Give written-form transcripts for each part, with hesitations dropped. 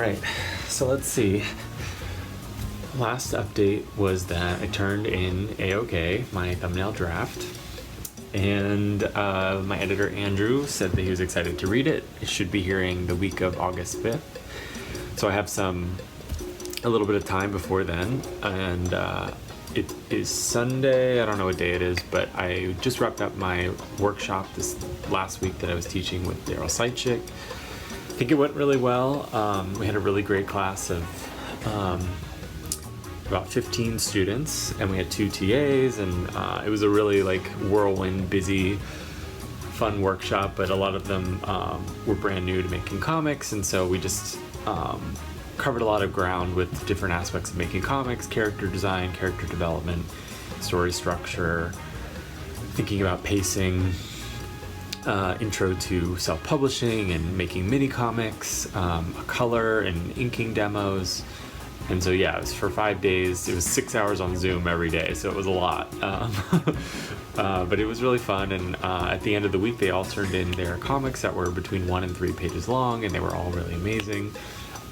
right, so let's see. Last update was that I turned in A-OK, my thumbnail draft, and my editor Andrew said that he was excited to read it. It should be hearing the week of August 5th, so I have a little bit of time before then, and it is Sunday. I don't know what day it is, but I just wrapped up my workshop this last week that I was teaching with Daryl Sightchick. I think it went really well. We had a really great class of about 15 students, and we had 2 TAs, and it was a really whirlwind, busy, fun workshop, but a lot of them were brand new to making comics, and so we just covered a lot of ground with different aspects of making comics: character design, character development, story structure, thinking about pacing, intro to self-publishing and making mini comics, color and inking demos. And so yeah, it was for 5 days. It was 6 hours on Zoom every day, so it was a lot. But it was really fun, and at the end of the week they all turned in their comics that were between 1 and 3 pages long, and they were all really amazing.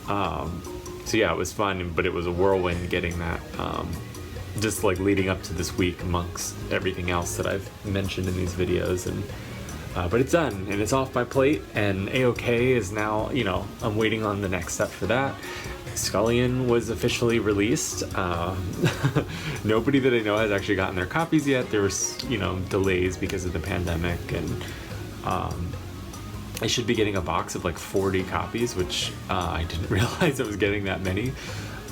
So yeah, it was fun, but it was a whirlwind getting that, just leading up to this week amongst everything else that I've mentioned in these videos. And but it's done, and it's off my plate, and A-OK is now, I'm waiting on the next step for that. Scullion was officially released. Nobody that I know has actually gotten their copies yet. There was, delays because of the pandemic, and I should be getting a box of 40 copies, which I didn't realize I was getting that many.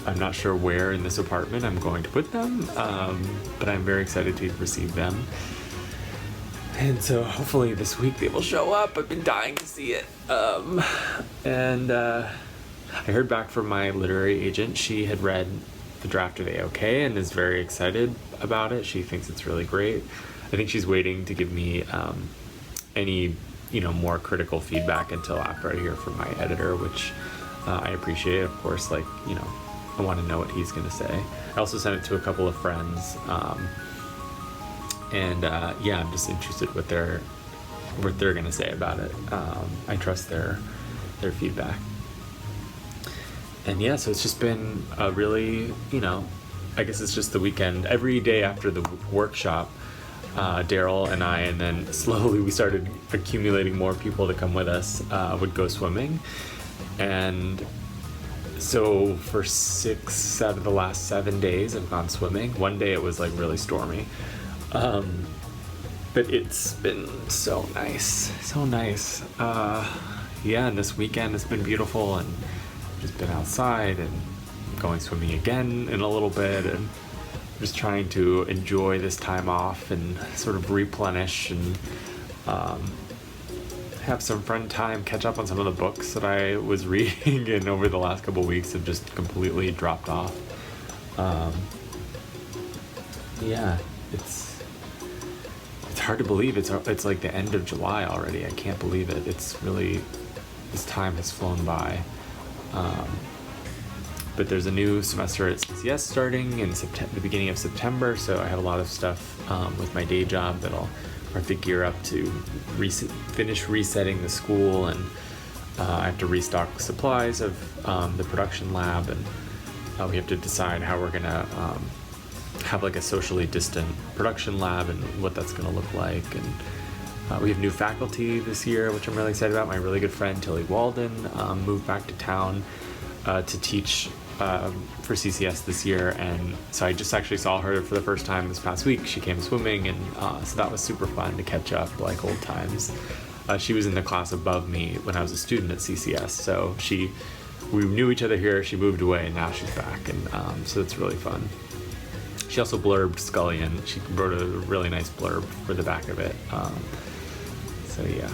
I'm not sure where in this apartment I'm going to put them, but I'm very excited to receive them. And so hopefully this week they will show up. I've been dying to see it. I heard back from my literary agent. She had read the draft of A-OK and is very excited about it. She thinks it's really great. I think she's waiting to give me any more critical feedback until after I hear from my editor, which I appreciate. Of course, I want to know what he's going to say. I also sent it to a couple of friends, and I'm just interested what they're going to say about it. I trust their feedback. And yeah, so it's just been a really, I guess it's just the weekend. Every day after the workshop, Daryl and I, and then slowly we started accumulating more people to come with us, would go swimming. And so for 6 out of the last 7 days I've gone swimming. One day it was really stormy, but it's been so nice. And this weekend has been beautiful, and just been outside and going swimming again in a little bit, and just trying to enjoy this time off and sort of replenish and have some fun time, catch up on some of the books that I was reading and over the last couple of weeks have just completely dropped off. It's hard to believe it's the end of July already. I can't believe it. It's really, this time has flown by. But there's a new semester at CCS starting in the beginning of September, so I have a lot of stuff with my day job that I'll have to gear up to finish resetting the school, and I have to restock supplies of the production lab, and we have to decide how we're gonna have a socially distant production lab and what that's gonna look like. And we have new faculty this year, which I'm really excited about. My really good friend Tilly Walden moved back to town to teach for CCS this year, and so I just actually saw her for the first time this past week. She came swimming, and so that was super fun to catch up like old times. She was in the class above me when I was a student at CCS, so we knew each other here. She moved away, and now she's back, and so it's really fun. She also blurbed Scullion. She wrote a really nice blurb for the back of it. So yeah,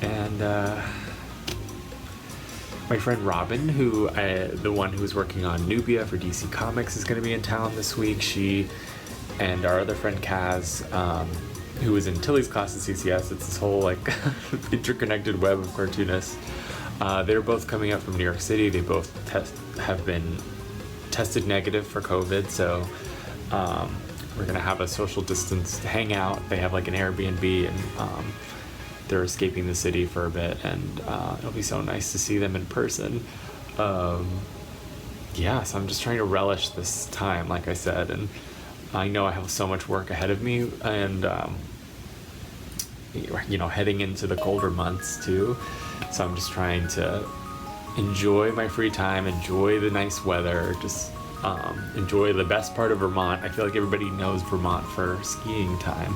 and my friend Robin, the one who's working on Nubia for DC Comics, is going to be in town this week. She and our other friend Kaz, who was in Tilly's class at CCS, it's this whole interconnected web of cartoonists. They're both coming up from New York City. They both have been tested negative for COVID, so we're going to have a social distance hangout. They have an Airbnb, and they're escaping the city for a bit, and it'll be so nice to see them in person. yeah, so I'm just trying to relish this time, like I said, and I know I have so much work ahead of me, and you know, heading into the colder months too. So I'm just trying to enjoy my free time, enjoy the nice weather, just enjoy the best part of Vermont. I feel like everybody knows Vermont for skiing time,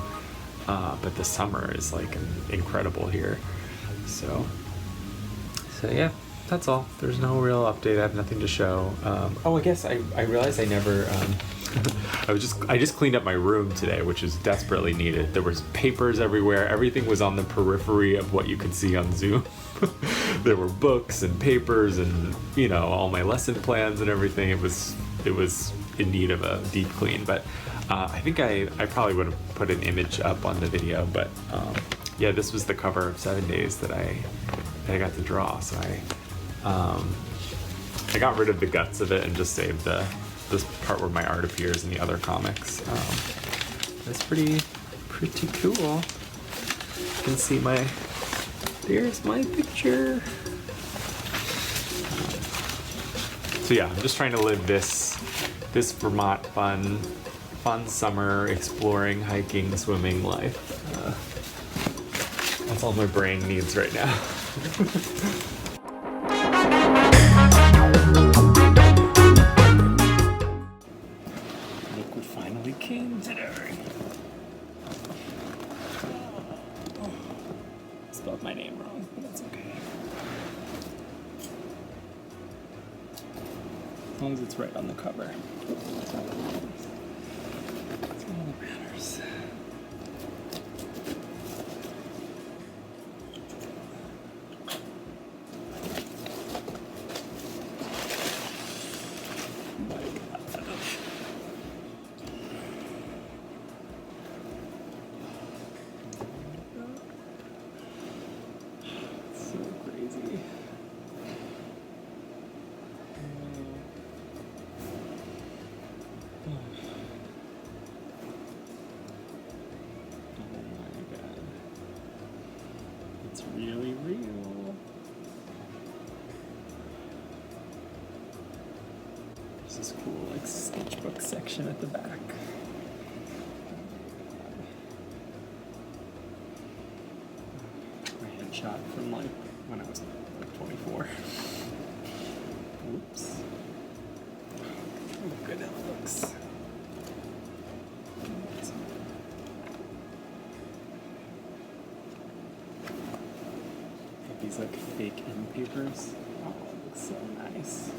but the summer is like incredible here. So yeah, that's all. There's no real update. I have nothing to show. I guess I realized I never. I just cleaned up my room today, which is desperately needed. There was papers everywhere. Everything was on the periphery of what you could see on Zoom. There were books and papers and, you know, all my lesson plans and everything. It was in need of a deep clean, but I think I probably would have put an image up on the video, but yeah, this was the cover of 7 Days that I got to draw. So I got rid of the guts of it and just saved this part where my art appears in the other comics. That's pretty cool. You can see there's my picture. So yeah, I'm just trying to live this Vermont fun summer exploring, hiking, swimming life. That's all my brain needs right now. Liquid finally came today. Spelled my name wrong, but that's okay. As long as it's right on the cover. That's all that matters. Really real. There's this cool like sketchbook section at the back. My headshot from like when I was like 24. Oops. Oh, good it looks. These like fake end papers. Oh, it looks so nice.